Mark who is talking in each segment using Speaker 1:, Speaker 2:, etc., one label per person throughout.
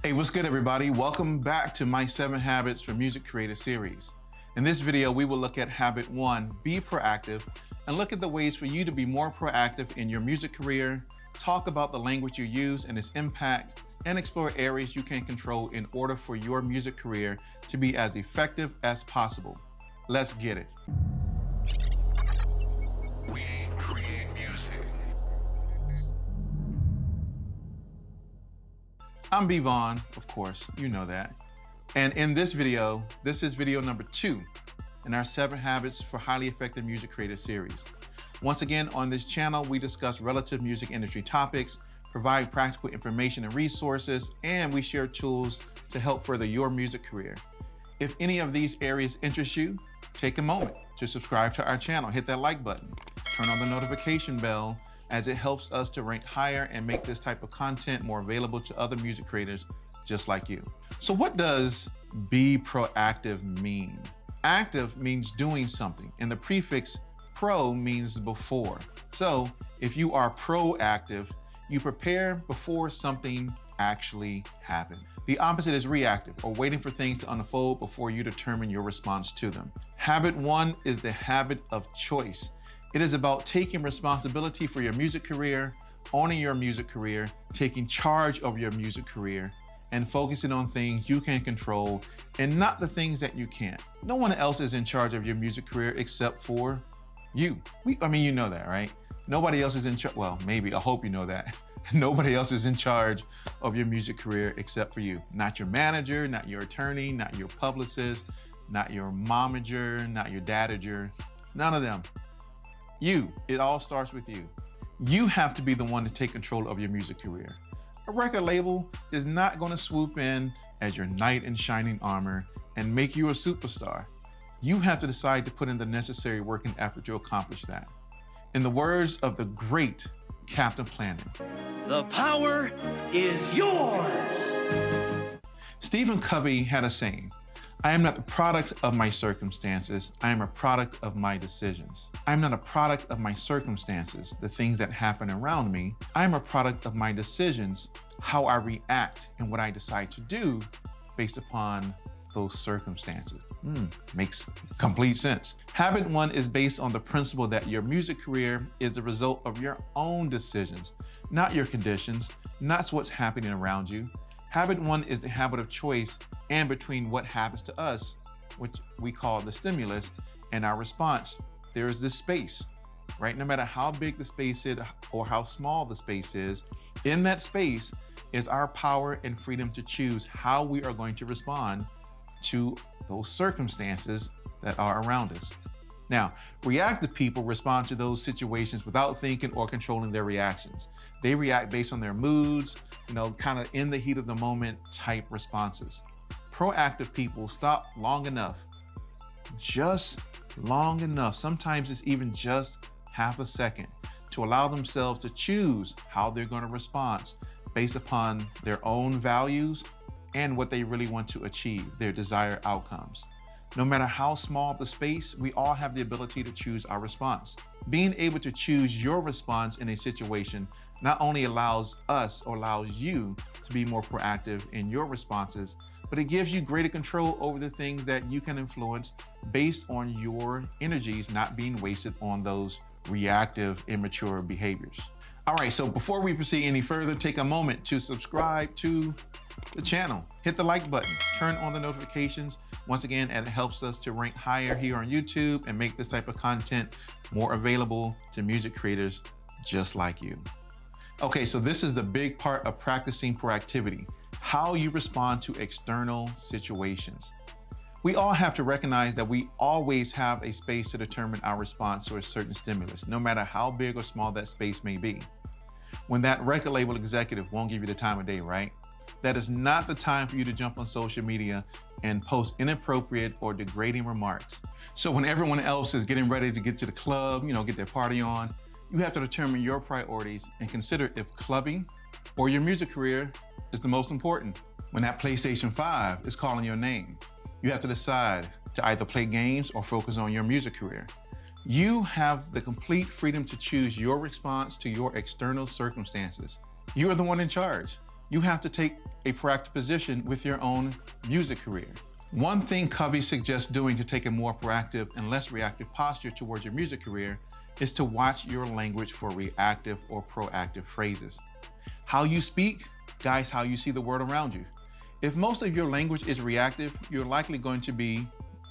Speaker 1: Hey, what's good, everybody? Welcome back to my 7 Habits for Music Creators series. In this video, we will look at habit 1, be proactive, and look at the ways for you to be more proactive in your music career, talk about the language you use and its impact, and explore areas you can control in order for your music career to be as effective as possible. Let's get it.
Speaker 2: We create music.
Speaker 1: I'm B Vaughn, of course, you know that. And in this video, this is video number 2 in our 7 Habits for Highly Effective Music Creators series. Once again, on this channel, we discuss relative music industry topics, provide practical information and resources, and we share tools to help further your music career. If any of these areas interest you, take a moment to subscribe to our channel, hit that like button, turn on the notification bell, as it helps us to rank higher and make this type of content more available to other music creators just like you. So what does be proactive mean? Active means doing something, and the prefix pro means before. So if you are proactive, you prepare before something actually happens. The opposite is reactive, or waiting for things to unfold before you determine your response to them. Habit 1 is the habit of choice. It is about taking responsibility for your music career, owning your music career, taking charge of your music career, and focusing on things you can control and not the things that you can't. No one else is in charge of your music career except for you. You know that, right? Nobody else is in charge. Well, maybe, I hope you know that. Nobody else is in charge of your music career except for you. Not your manager, not your attorney, not your publicist, not your momager, not your dadager, none of them. You, it all starts with you. You have to be the one to take control of your music career. A record label is not going to swoop in as your knight in shining armor and make you a superstar. You have to decide to put in the necessary work and effort to accomplish that. In the words of the great Captain Planet,
Speaker 3: the power is yours.
Speaker 1: Stephen Covey had a saying, I am not the product of my circumstances, I am a product of my decisions. I am not a product of my circumstances, the things that happen around me. I am a product of my decisions, how I react and what I decide to do based upon those circumstances. Makes complete sense. Habit 1 is based on the principle that your music career is the result of your own decisions, not your conditions, not what's happening around you. Habit 1 is the habit of choice, and between what happens to us, which we call the stimulus, and our response, there is this space, right? No matter how big the space is or how small the space is, in that space is our power and freedom to choose how we are going to respond to those circumstances that are around us. Now, reactive people respond to those situations without thinking or controlling their reactions. They react based on their moods, kind of in the heat of the moment type responses. Proactive people stop long enough, just long enough. Sometimes it's even just half a second to allow themselves to choose how they're going to respond based upon their own values and what they really want to achieve, their desired outcomes. No matter how small the space, we all have the ability to choose our response. Being able to choose your response in a situation not only allows us or allows you to be more proactive in your responses, but it gives you greater control over the things that you can influence based on your energies not being wasted on those reactive, immature behaviors. All right, so before we proceed any further, take a moment to subscribe to the channel. Hit the like button, turn on the notifications. Once again, it helps us to rank higher here on YouTube and make this type of content more available to music creators just like you. Okay, so this is the big part of practicing proactivity, how you respond to external situations. We all have to recognize that we always have a space to determine our response to a certain stimulus, no matter how big or small that space may be. When that record label executive won't give you the time of day, right? That is not the time for you to jump on social media and post inappropriate or degrading remarks. So when everyone else is getting ready to get to the club, get their party on, you have to determine your priorities and consider if clubbing or your music career is the most important. When that PlayStation 5 is calling your name, you have to decide to either play games or focus on your music career. You have the complete freedom to choose your response to your external circumstances. You are the one in charge. You have to take a proactive position with your own music career. One thing Covey suggests doing to take a more proactive and less reactive posture towards your music career is to watch your language for reactive or proactive phrases. How you speak guides how you see the world around you. If most of your language is reactive, you're likely going to be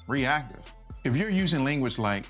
Speaker 1: reactive. If you're using language like,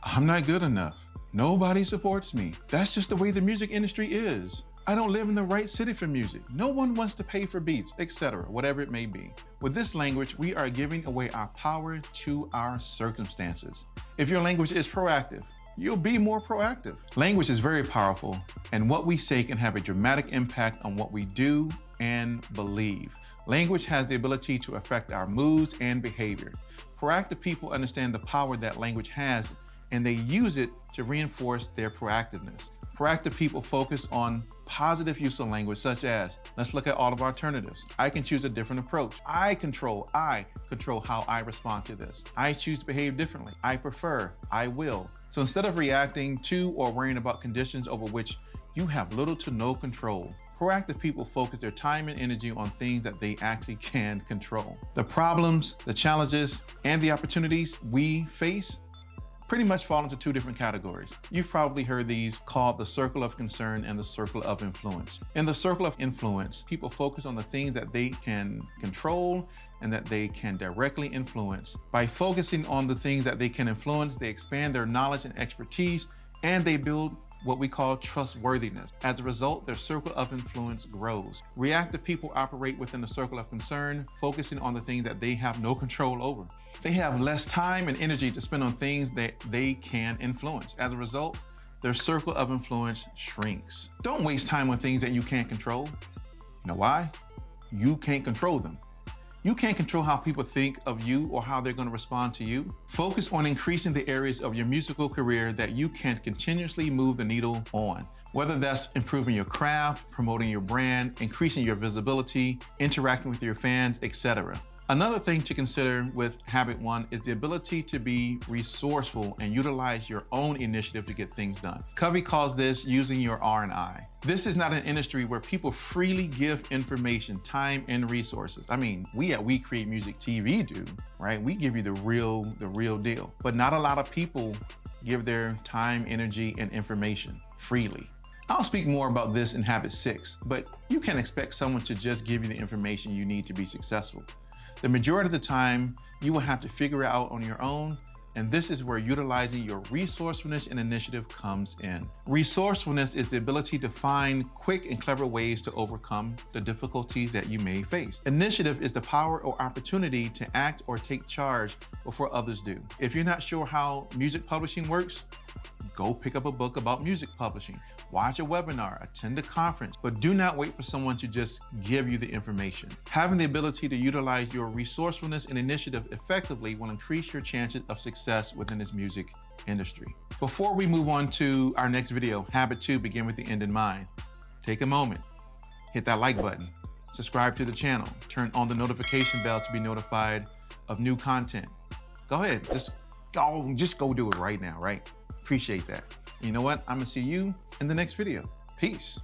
Speaker 1: I'm not good enough, nobody supports me, that's just the way the music industry is, I don't live in the right city for music, no one wants to pay for beats, etc., whatever it may be. With this language, we are giving away our power to our circumstances. If your language is proactive, you'll be more proactive. Language is very powerful, and what we say can have a dramatic impact on what we do and believe. Language has the ability to affect our moods and behavior. Proactive people understand the power that language has, and they use it to reinforce their proactiveness. Proactive people focus on positive use of language, such as, let's look at all of our alternatives. I can choose a different approach. I control how I respond to this. I choose to behave differently. I prefer, I will. So instead of reacting to or worrying about conditions over which you have little to no control, proactive people focus their time and energy on things that they actually can control. The problems, the challenges, and the opportunities we face pretty much fall into two different categories. You've probably heard these called the circle of concern and the circle of influence. In the circle of influence, people focus on the things that they can control and that they can directly influence. By focusing on the things that they can influence, they expand their knowledge and expertise, and they build what we call trustworthiness. As a result, their circle of influence grows. Reactive people operate within the circle of concern, focusing on the things that they have no control over. They have less time and energy to spend on things that they can influence. As a result, their circle of influence shrinks. Don't waste time on things that you can't control. You know why? You can't control them. You can't control how people think of you or how they're going to respond to you. Focus on increasing the areas of your musical career that you can continuously move the needle on. Whether that's improving your craft, promoting your brand, increasing your visibility, interacting with your fans, etc. Another thing to consider with habit 1 is the ability to be resourceful and utilize your own initiative to get things done. Covey calls this using your R&I. This is not an industry where people freely give information, time, and resources. I mean, we at We Create Music TV do, right? We give you the real deal. But not a lot of people give their time, energy, and information freely. I'll speak more about this in habit 6, but you can't expect someone to just give you the information you need to be successful. The majority of the time, you will have to figure it out on your own, and this is where utilizing your resourcefulness and initiative comes in. Resourcefulness is the ability to find quick and clever ways to overcome the difficulties that you may face. Initiative is the power or opportunity to act or take charge before others do. If you're not sure how music publishing works, go pick up a book about music publishing. Watch a webinar, attend a conference, but do not wait for someone to just give you the information. Having the ability to utilize your resourcefulness and initiative effectively will increase your chances of success within this music industry. Before we move on to our next video, habit 2, begin with the end in mind. Take a moment, hit that like button, subscribe to the channel, turn on the notification bell to be notified of new content. Go ahead, just go do it right now, right? Appreciate that. You know what? I'm gonna see you in the next video. Peace.